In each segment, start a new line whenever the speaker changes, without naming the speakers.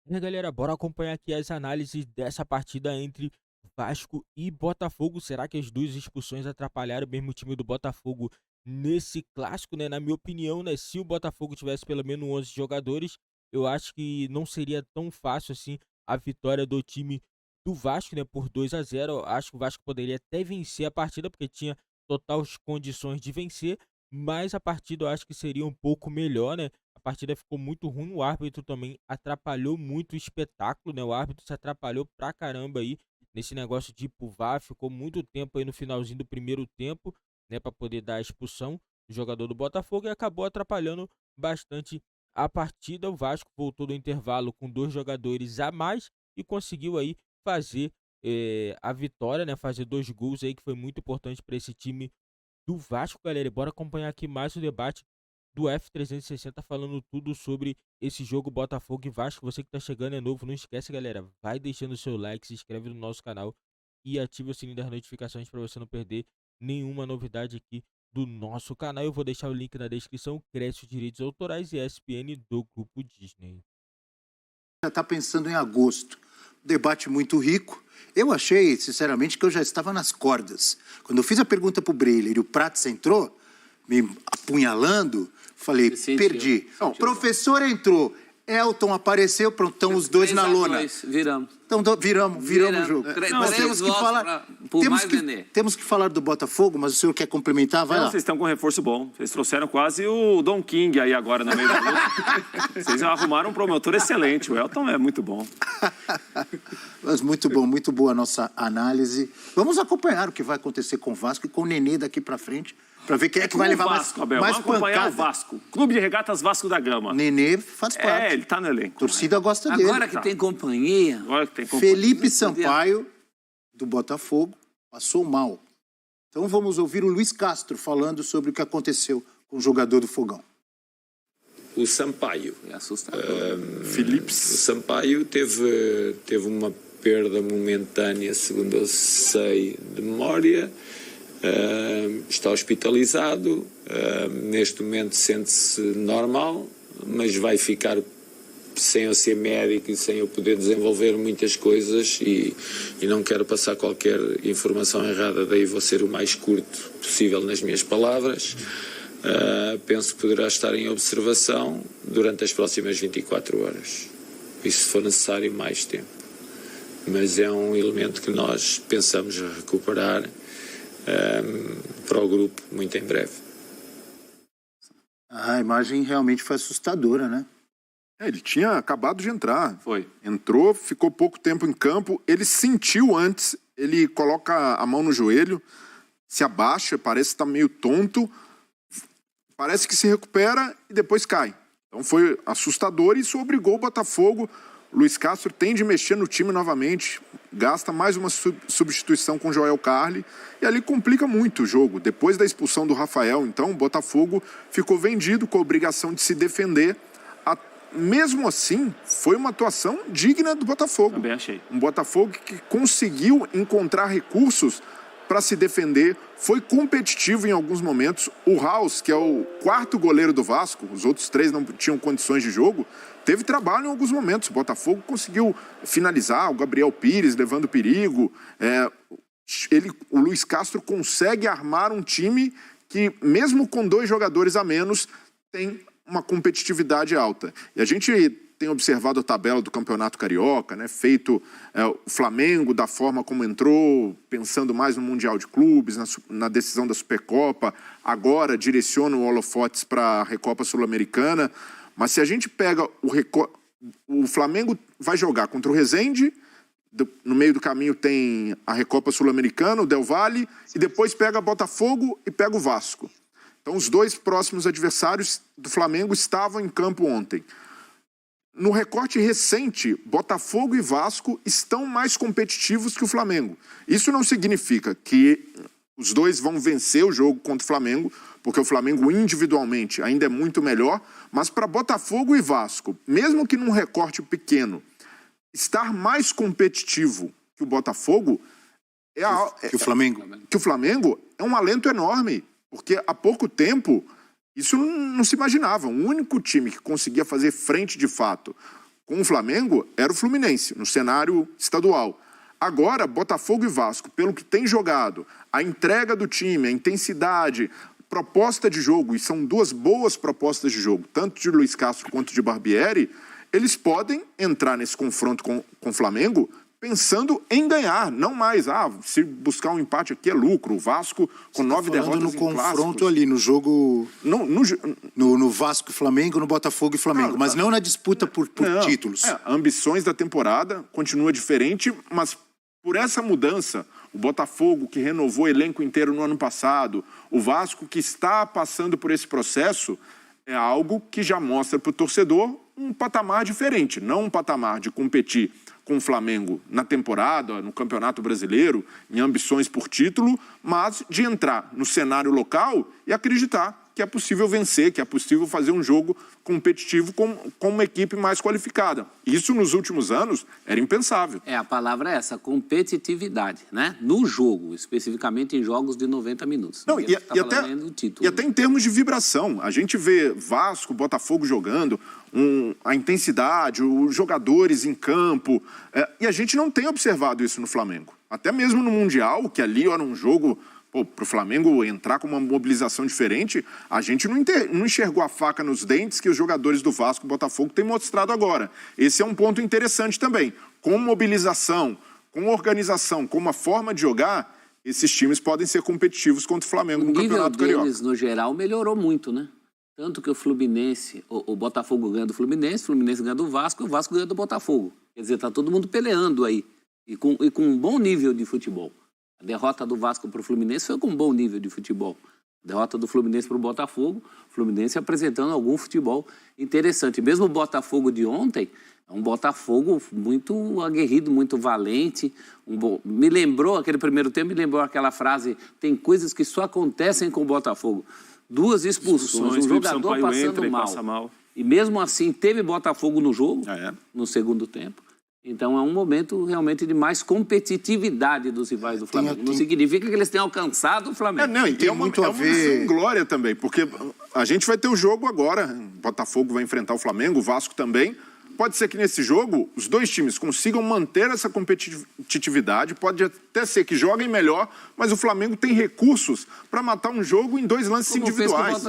E aí, galera, bora acompanhar aqui as análises dessa partida entre Vasco e Botafogo. Será que as duas expulsões atrapalharam mesmo o time do Botafogo nesse clássico, né? Na minha opinião, né, se o Botafogo tivesse pelo menos 11 jogadores, eu acho que não seria tão fácil assim a vitória do time do Vasco, né, por 2-0. Eu acho que o Vasco poderia até vencer a partida porque tinha totais condições de vencer, mas a partida eu acho que seria um pouco melhor, né? A partida ficou muito ruim, o árbitro também atrapalhou muito o espetáculo, né? O árbitro se atrapalhou pra caramba aí nesse negócio de ir pro VAR, ficou muito tempo aí no finalzinho do primeiro tempo, né, para poder dar a expulsão do jogador do Botafogo e acabou atrapalhando bastante a partida. O Vasco voltou do intervalo com dois jogadores a mais e conseguiu aí fazer a vitória, né? Fazer dois gols aí que foi muito importante para esse time do Vasco, galera. E bora acompanhar aqui mais o debate do F360 falando tudo sobre esse jogo Botafogo e Vasco. Você que tá chegando é novo, não esquece, galera, vai deixando o seu like, se inscreve no nosso canal e ative o sininho das notificações para você não perder nenhuma novidade aqui do nosso canal. Eu vou deixar o link na descrição, cresce os direitos autorais e ESPN do Grupo Disney.
Já está pensando em agosto. Debate muito rico. Eu achei, sinceramente, que eu já estava nas cordas. Quando eu fiz a pergunta para o Breiler e o Prats entrou, me apunhalando, falei, perdi. Não, professor entrou, Elton apareceu, pronto, estão os dois na lona.
Viramos.
Então viramos o jogo.
Nós temos que falar
temos que falar do Botafogo, mas o senhor quer complementar? Vai lá.
Vocês estão com um reforço bom. Vocês trouxeram quase o Don King aí agora no meio da luta. Vocês arrumaram um promotor excelente. O Elton é muito bom.
Mas muito bom, muito boa a nossa análise. Vamos acompanhar o que vai acontecer com o Vasco e com o Nenê daqui para frente, para ver quem é que vai levar
Vasco, Abel.
mais
Vamos acompanhar
pancada.
o Vasco. Clube de Regatas Vasco da Gama.
Nenê faz parte.
Ele tá no elenco.
A torcida gosta dele.
Agora que tem companhia.
Agora que tem companhia.
Felipe Sampaio, do Botafogo, passou mal. Então vamos ouvir o Luiz Castro falando sobre o que aconteceu com o jogador do Fogão.
O Sampaio.
É assustador.
O Sampaio teve uma perda momentânea, segundo eu sei, de memória. Está hospitalizado. Neste momento sente-se normal, mas vai ficar sem eu ser médico e sem eu poder desenvolver muitas coisas e não quero passar qualquer informação errada, daí vou ser o mais curto possível nas minhas palavras. Penso que poderá estar em observação durante as próximas 24 horas, e se for necessário mais tempo. Mas é um elemento que nós pensamos recuperar para o grupo muito em breve.
A imagem realmente foi assustadora, né?
Ele tinha acabado de entrar.
Foi.
Entrou, ficou pouco tempo em campo. Ele sentiu antes, ele coloca a mão no joelho, se abaixa, parece estar meio tonto, parece que se recupera e depois cai. Então foi assustador e isso obrigou o Botafogo. Luiz Castro tem de mexer no time novamente, gasta mais uma substituição com Joel Carli e ali complica muito o jogo. Depois da expulsão do Rafael, então, o Botafogo ficou vendido com a obrigação de se defender. Mesmo assim, foi uma atuação digna do Botafogo.
Também achei.
Um Botafogo que conseguiu encontrar recursos para se defender, foi competitivo em alguns momentos. O Raus, que é o quarto goleiro do Vasco, os outros três não tinham condições de jogo, teve trabalho em alguns momentos. O Botafogo conseguiu finalizar, o Gabriel Pires levando perigo. O Luiz Castro consegue armar um time que, mesmo com dois jogadores a menos, tem uma competitividade alta. E a gente tem observado a tabela do Campeonato Carioca, né? Feito o Flamengo da forma como entrou, pensando mais no Mundial de Clubes, na decisão da Supercopa, agora direciona o holofotes para a Recopa Sul-Americana. Mas se a gente pega o Flamengo vai jogar contra o Resende, no meio do caminho tem a Recopa Sul-Americana, o Del Valle, e depois pega Botafogo e pega o Vasco. Então, os dois próximos adversários do Flamengo estavam em campo ontem. No recorte recente, Botafogo e Vasco estão mais competitivos que o Flamengo. Isso não significa que os dois vão vencer o jogo contra o Flamengo, porque o Flamengo individualmente ainda é muito melhor, mas para Botafogo e Vasco, mesmo que num recorte pequeno, estar mais competitivo que o Botafogo
que o Flamengo
é um alento enorme. Porque há pouco tempo isso não se imaginava. O único time que conseguia fazer frente de fato com o Flamengo era o Fluminense, no cenário estadual. Agora, Botafogo e Vasco, pelo que tem jogado, a entrega do time, a intensidade, proposta de jogo, e são duas boas propostas de jogo, tanto de Luiz Castro quanto de Barbieri, eles podem entrar nesse confronto com o Flamengo pensando em ganhar, não mais, se buscar um empate aqui é lucro. O Vasco com 9 derrotas
no
em
confronto
clássicos.
ali, no jogo...
No
No Vasco e Flamengo, no Botafogo e Flamengo, mas não na disputa por títulos.
Ambições da temporada continua diferente, mas por essa mudança, o Botafogo que renovou o elenco inteiro no ano passado, o Vasco que está passando por esse processo, é algo que já mostra para o torcedor um patamar diferente, não um patamar de competir com o Flamengo na temporada, no Campeonato Brasileiro, em ambições por título, mas de entrar no cenário local e acreditar que é possível vencer, que é possível fazer um jogo competitivo com uma equipe mais qualificada. Isso, nos últimos anos, era impensável.
A palavra é essa, competitividade, né? No jogo, especificamente em jogos de 90 minutos.
Não, e até em termos de vibração. A gente vê Vasco, Botafogo jogando, a intensidade, os jogadores em campo, e a gente não tem observado isso no Flamengo. Até mesmo no Mundial, que ali era um jogo... para o Flamengo entrar com uma mobilização diferente, a gente não enxergou a faca nos dentes que os jogadores do Vasco e Botafogo têm mostrado agora. Esse é um ponto interessante também. Com mobilização, com organização, com uma forma de jogar, esses times podem ser competitivos contra o Flamengo no Campeonato Carioca.
O nível deles, no geral, melhorou muito, né? Tanto que o Fluminense, o Botafogo ganha do Fluminense, o Fluminense ganha do Vasco e o Vasco ganha do Botafogo. Quer dizer, está todo mundo peleando aí. E com um bom nível de futebol. A derrota do Vasco para o Fluminense foi com um bom nível de futebol. A derrota do Fluminense para o Botafogo, o Fluminense apresentando algum futebol interessante. Mesmo o Botafogo de ontem, é um Botafogo muito aguerrido, muito valente. Me lembrou, aquele primeiro tempo, me lembrou aquela frase, tem coisas que só acontecem com o Botafogo. 2 expulsões, um jogador passando mal. E mesmo assim, teve Botafogo no jogo, no segundo tempo. Então, é um momento realmente de mais competitividade dos rivais do Flamengo. Não significa que eles tenham alcançado o Flamengo.
Tem muito a ver. Uma glória também, porque a gente vai ter o jogo agora. O Botafogo vai enfrentar o Flamengo, o Vasco também. Pode ser que nesse jogo os dois times consigam manter essa competitividade. Pode até ser que joguem melhor, mas o Flamengo tem recursos para matar um jogo em 2 lances individuais.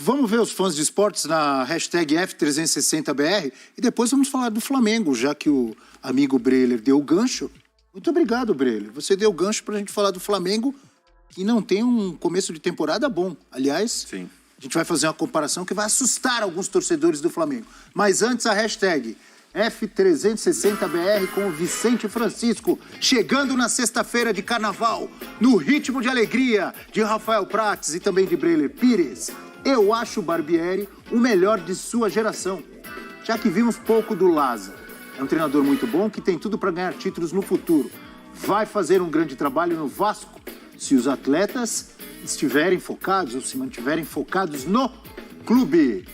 Vamos ver os fãs de esportes na hashtag F360BR e depois vamos falar do Flamengo, já que o amigo Breler deu o gancho. Muito obrigado, Breler. Você deu o gancho para a gente falar do Flamengo, que não tem um começo de temporada bom. Aliás,
sim,
a gente vai fazer uma comparação que vai assustar alguns torcedores do Flamengo. Mas antes a hashtag F360BR com o Vicente Francisco, chegando na sexta-feira de carnaval, no ritmo de alegria de Rafael Prates e também de Breler Pires. Eu acho o Barbieri o melhor de sua geração, já que vimos pouco do Laza. É um treinador muito bom que tem tudo para ganhar títulos no futuro. Vai fazer um grande trabalho no Vasco, se os atletas estiverem focados ou se mantiverem focados no clube.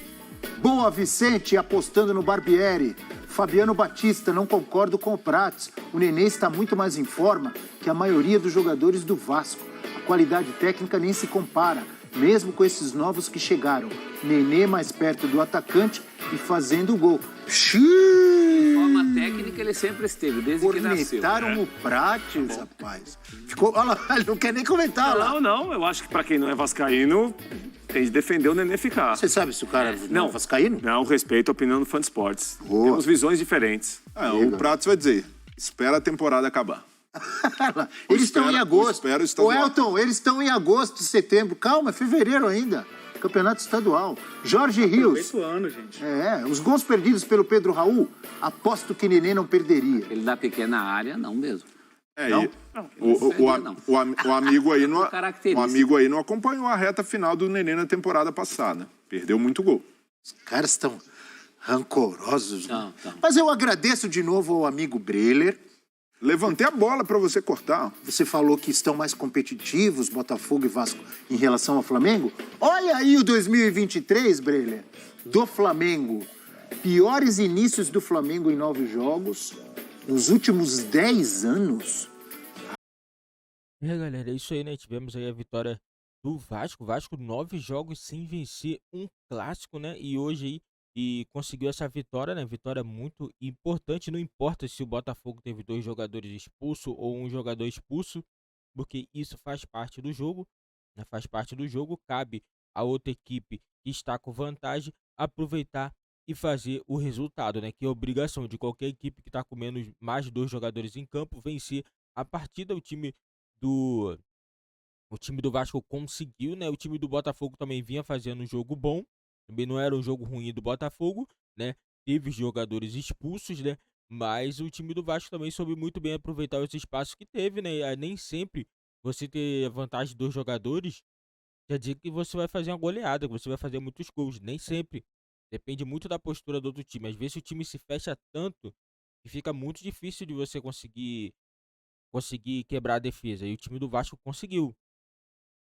Boa, Vicente, apostando no Barbieri. Fabiano Batista, não concordo com o Prates. O Nenê está muito mais em forma que a maioria dos jogadores do Vasco. A qualidade técnica nem se compara, mesmo com esses novos que chegaram. Nenê mais perto do atacante e fazendo o gol.
De forma técnica, ele sempre esteve, desde que nasceu.
Cornetaram o Prates, rapaz. Ficou, olha lá, ele não quer nem comentar lá.
Não, eu acho que pra quem não é vascaíno, tem de defender o Nenê ficar.
Você sabe se o cara não é vascaíno?
Não, respeito a opinião do fã de esportes.
Boa.
Temos visões diferentes.
O Pratos vai dizer, espera a temporada acabar.
Eles estão em agosto. Ô, Elton, eles estão em agosto, setembro. Calma, é fevereiro ainda. Campeonato estadual. Jorge Rios.
8 anos, gente.
Os gols perdidos pelo Pedro Raul, aposto que Nenê não perderia.
Ele da pequena área, não mesmo.
O amigo aí não acompanhou a reta final do Nenê na temporada passada. Perdeu muito gol.
Os caras estão rancorosos.
Não.
Mas eu agradeço de novo ao amigo Breler.
Levantei a bola para você cortar.
Você falou que estão mais competitivos, Botafogo e Vasco, em relação ao Flamengo. Olha aí o 2023, Breler, do Flamengo. Piores inícios do Flamengo em 9 jogos nos últimos 10 anos.
Galera, é isso aí, né? Tivemos aí a vitória do Vasco. Vasco, 9 jogos sem vencer um clássico, né? E hoje aí e conseguiu essa vitória, né? Vitória muito importante. Não importa se o Botafogo teve 2 jogadores expulsos ou um jogador expulso, porque isso faz parte do jogo, né? Faz parte do jogo. Cabe a outra equipe que está com vantagem aproveitar e fazer o resultado, né? Que é obrigação de qualquer equipe que está com menos mais de 2 jogadores em campo vencer a partida. Do o time do Vasco conseguiu, né? O time do Botafogo também vinha fazendo um jogo bom. Também não era um jogo ruim do Botafogo, né? Teve jogadores expulsos, né? Mas o time do Vasco também soube muito bem aproveitar esse espaço que teve, né? Nem sempre você ter a vantagem de 2 jogadores quer dizer que você vai fazer uma goleada, que você vai fazer muitos gols. Nem sempre. Depende muito da postura do outro time. Às vezes o time se fecha tanto que fica muito difícil de você conseguir quebrar a defesa. E o time do Vasco conseguiu.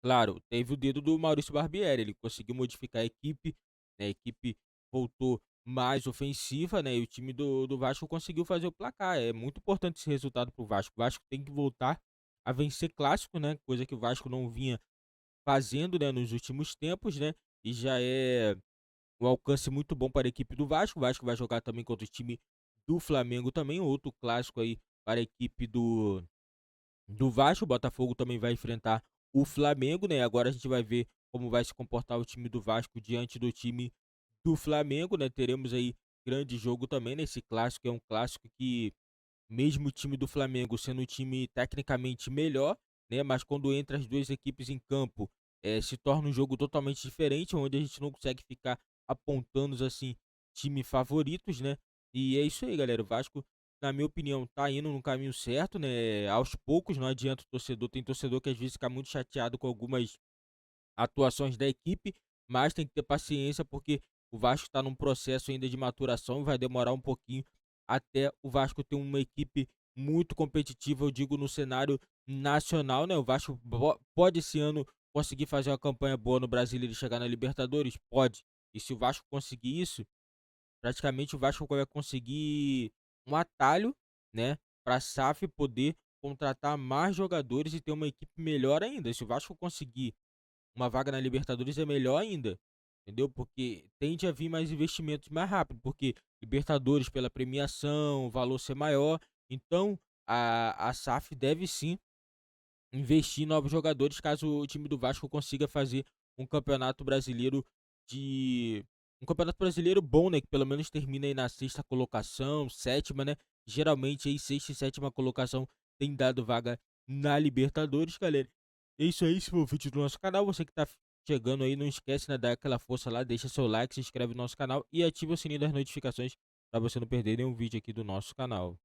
Claro, teve o dedo do Maurício Barbieri, ele conseguiu modificar a equipe, né? A equipe voltou mais ofensiva, né? E o time do Vasco conseguiu fazer o placar. É muito importante esse resultado para o Vasco. O Vasco tem que voltar a vencer clássico, né? Coisa que o Vasco não vinha fazendo, né, nos últimos tempos, né? E já é um alcance muito bom para a equipe do Vasco. O Vasco vai jogar também contra o time do Flamengo também, outro clássico aí para a equipe do Vasco. O Botafogo também vai enfrentar o Flamengo, né? Agora a gente vai ver como vai se comportar o time do Vasco diante do time do Flamengo, né? Teremos aí grande jogo também nesse clássico, é um clássico que mesmo o time do Flamengo sendo um time tecnicamente melhor, né? Mas quando entra as 2 equipes em campo, se torna um jogo totalmente diferente, onde a gente não consegue ficar apontando assim time favoritos, né? E é isso aí, galera. O Vasco, na minha opinião, tá indo no caminho certo, né? Aos poucos, não adianta o torcedor. Tem torcedor que às vezes fica muito chateado com algumas atuações da equipe, mas tem que ter paciência porque o Vasco está num processo ainda de maturação e vai demorar um pouquinho até o Vasco ter uma equipe muito competitiva, eu digo no cenário nacional, né? O Vasco pode esse ano conseguir fazer uma campanha boa no Brasileiro e chegar na Libertadores? Pode. E se o Vasco conseguir isso, praticamente o Vasco vai conseguir um atalho, né, para a SAF poder contratar mais jogadores e ter uma equipe melhor ainda. Se o Vasco conseguir uma vaga na Libertadores é melhor ainda, entendeu? Porque tende a vir mais investimentos mais rápido, porque Libertadores pela premiação, o valor ser maior, então a SAF deve sim investir em novos jogadores caso o time do Vasco consiga fazer um campeonato brasileiro de um campeonato brasileiro bom, né, que pelo menos termina aí na 6ª colocação, 7ª, né? Geralmente aí 6ª e 7ª colocação tem dado vaga na Libertadores, galera. É isso aí, esse foi o vídeo do nosso canal. Você que tá chegando aí, não esquece, né, dar aquela força lá, deixa seu like, se inscreve no nosso canal e ativa o sininho das notificações para você não perder nenhum vídeo aqui do nosso canal.